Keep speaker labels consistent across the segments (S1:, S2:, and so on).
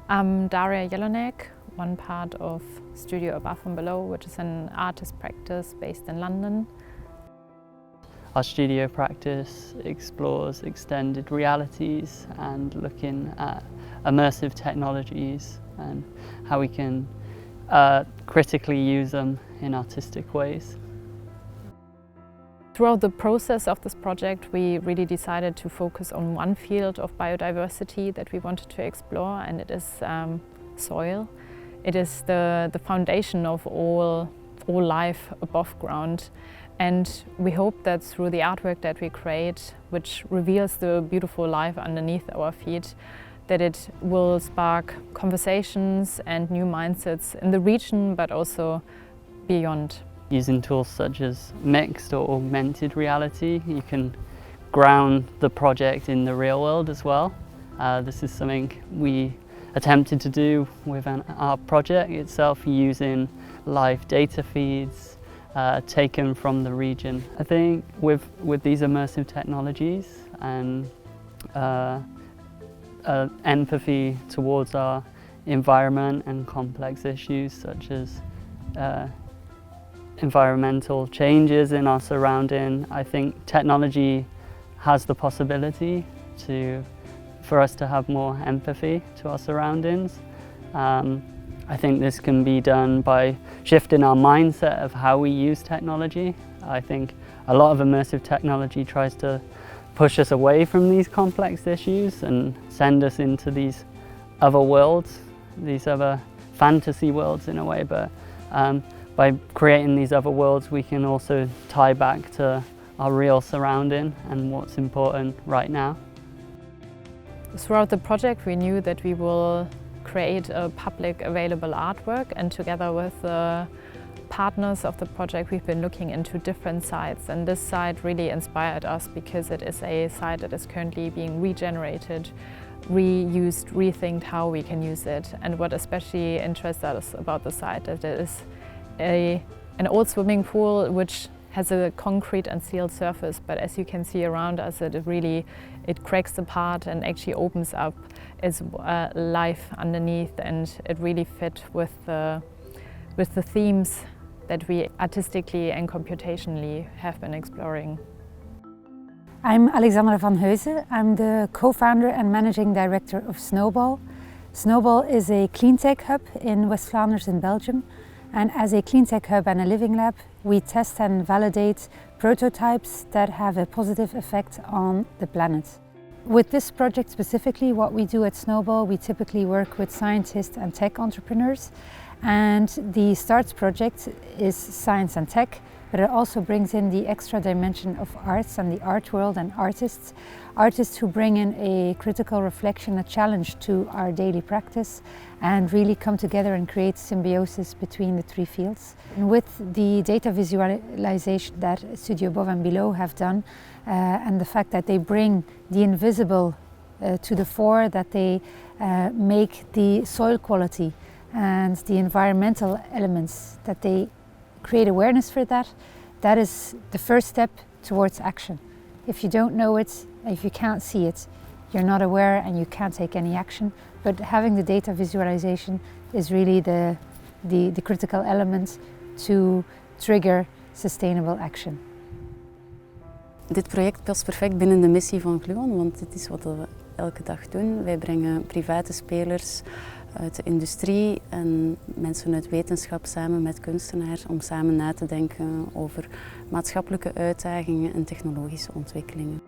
S1: I'm Daria Jelinek, one part of studio Above&Below, which is an artist practice based in London.
S2: Our studio practice explores extended realities and looking at immersive technologies and how we can critically use them in artistic ways.
S1: Throughout the process of this project, we really decided to focus on one field of biodiversity that we wanted to explore, and it is soil. It is the foundation of all life above ground. And we hope that through the artwork that we create, which reveals the beautiful life underneath our feet, that it will spark conversations and new mindsets in the region, but also beyond.
S2: Using tools such as mixed or augmented reality, you can ground the project in the real world as well. This is something we attempted to do with our project itself, using live data feeds taken from the region. I think with these immersive technologies and empathy towards our environment and complex issues such as environmental changes in our surrounding, I think technology has the possibility for us to have more empathy to our surroundings. I think this can be done by shifting our mindset of how we use technology. I think a lot of immersive technology tries to push us away from these complex issues and send us into these other worlds, these other fantasy worlds in a way, but by creating these other worlds we can also tie back to our real surrounding and what's important right now.
S1: Throughout the project we knew that we will create a public available artwork, and together with the partners of the project we've been looking into different sites, and this site really inspired us because it is a site that is currently being regenerated, reused, rethinked how we can use it. And what especially interests us about the site is that it is an old swimming pool which has a concrete and sealed surface, but as you can see around us, it cracks apart and actually opens up as life underneath, and it really fit with the themes that we artistically and computationally have been exploring.
S3: I'm Alexandra van Heusen. I'm the co-founder and managing director of Snowball. Snowball is a cleantech hub in West Flanders in Belgium. And as a cleantech hub and a living lab, we test and validate prototypes that have a positive effect on the planet. With this project specifically, what we do at Snowball, we typically work with scientists and tech entrepreneurs. And the STARTS project is science and tech, but it also brings in the extra dimension of arts and the art world and artists who bring in a critical reflection, a challenge to our daily practice, and really come together and create symbiosis between the three fields. And with the data visualization that Studio Above&Below have done, and the fact that they bring the invisible to the fore, that they make the soil quality and the environmental elements, that they create awareness for that, that is the first step towards action. If you don't know it, if you can't see it, you're not aware and you can't take any action. But having the data visualization is really the critical element to trigger sustainable action.
S4: Dit project past perfect binnen de missie van Gluon, want dit is wat we elke dag doen. Wij brengen private spelers uit de industrie en mensen uit wetenschap samen met kunstenaars om samen na te denken over maatschappelijke uitdagingen en technologische ontwikkelingen.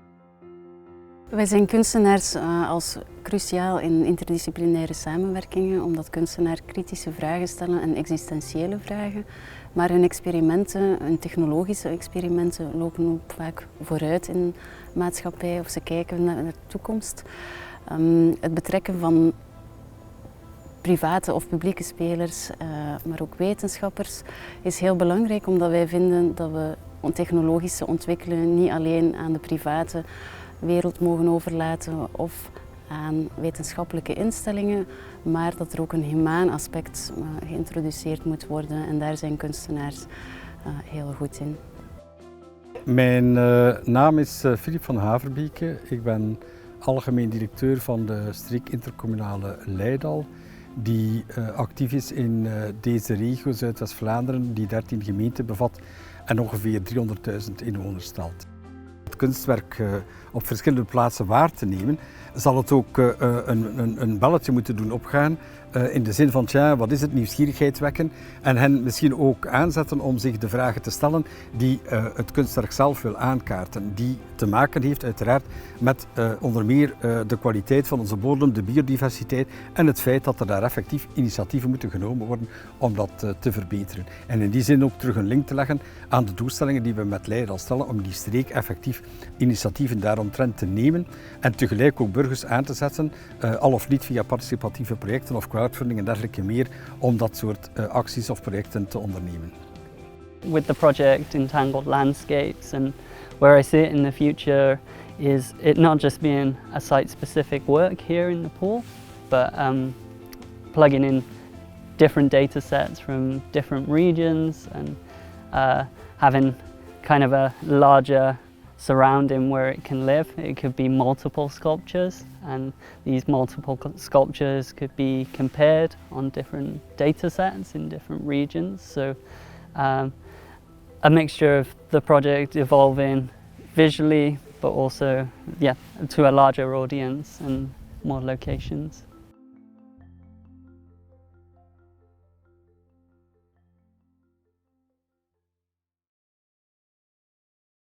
S4: Wij zijn kunstenaars als cruciaal in interdisciplinaire samenwerkingen, omdat kunstenaars kritische vragen stellen en existentiële vragen. Maar hun experimenten, hun technologische experimenten, lopen ook vaak vooruit in de maatschappij of ze kijken naar de toekomst. Het betrekken van private of publieke spelers, maar ook wetenschappers, is heel belangrijk omdat wij vinden dat we technologische ontwikkelingen niet alleen aan de private wereld mogen overlaten of aan wetenschappelijke instellingen, maar dat er ook een humaan aspect geïntroduceerd moet worden en daar zijn kunstenaars heel goed in.
S5: Mijn naam is Filip van Haverbieke. Ik ben algemeen directeur van de streek intercommunale Leidal die actief is in deze regio, Zuid West Vlaanderen, die 13 gemeenten bevat en ongeveer 300.000 inwoners telt. Het kunstwerk op verschillende plaatsen waar te nemen, zal het ook een belletje moeten doen opgaan in de zin van, tja, wat is het, nieuwsgierigheid wekken en hen misschien ook aanzetten om zich de vragen te stellen die het kunstwerk zelf wil aankaarten. Die te maken heeft uiteraard met onder meer de kwaliteit van onze bodem, de biodiversiteit en het feit dat er daar effectief initiatieven moeten genomen worden om dat te verbeteren. En in die zin ook terug een link te leggen aan de doelstellingen die we met Leiden al stellen om die streek effectief initiatieven daaromtrent te nemen en tegelijk ook burgers aan te zetten, al of niet via participatieve projecten of crowdfunding en dergelijke meer, om dat soort acties of projecten te ondernemen.
S2: With the project Entangled Landscapes, and where I see it in the future is it not just being a site-specific work here in the pool, but plugging in different data sets from different regions and having kind of a larger surrounding where it can live. It could be multiple sculptures, and these multiple sculptures could be compared on different data sets in different regions. So a mixture of the project evolving visually, but also to a larger audience and more locations.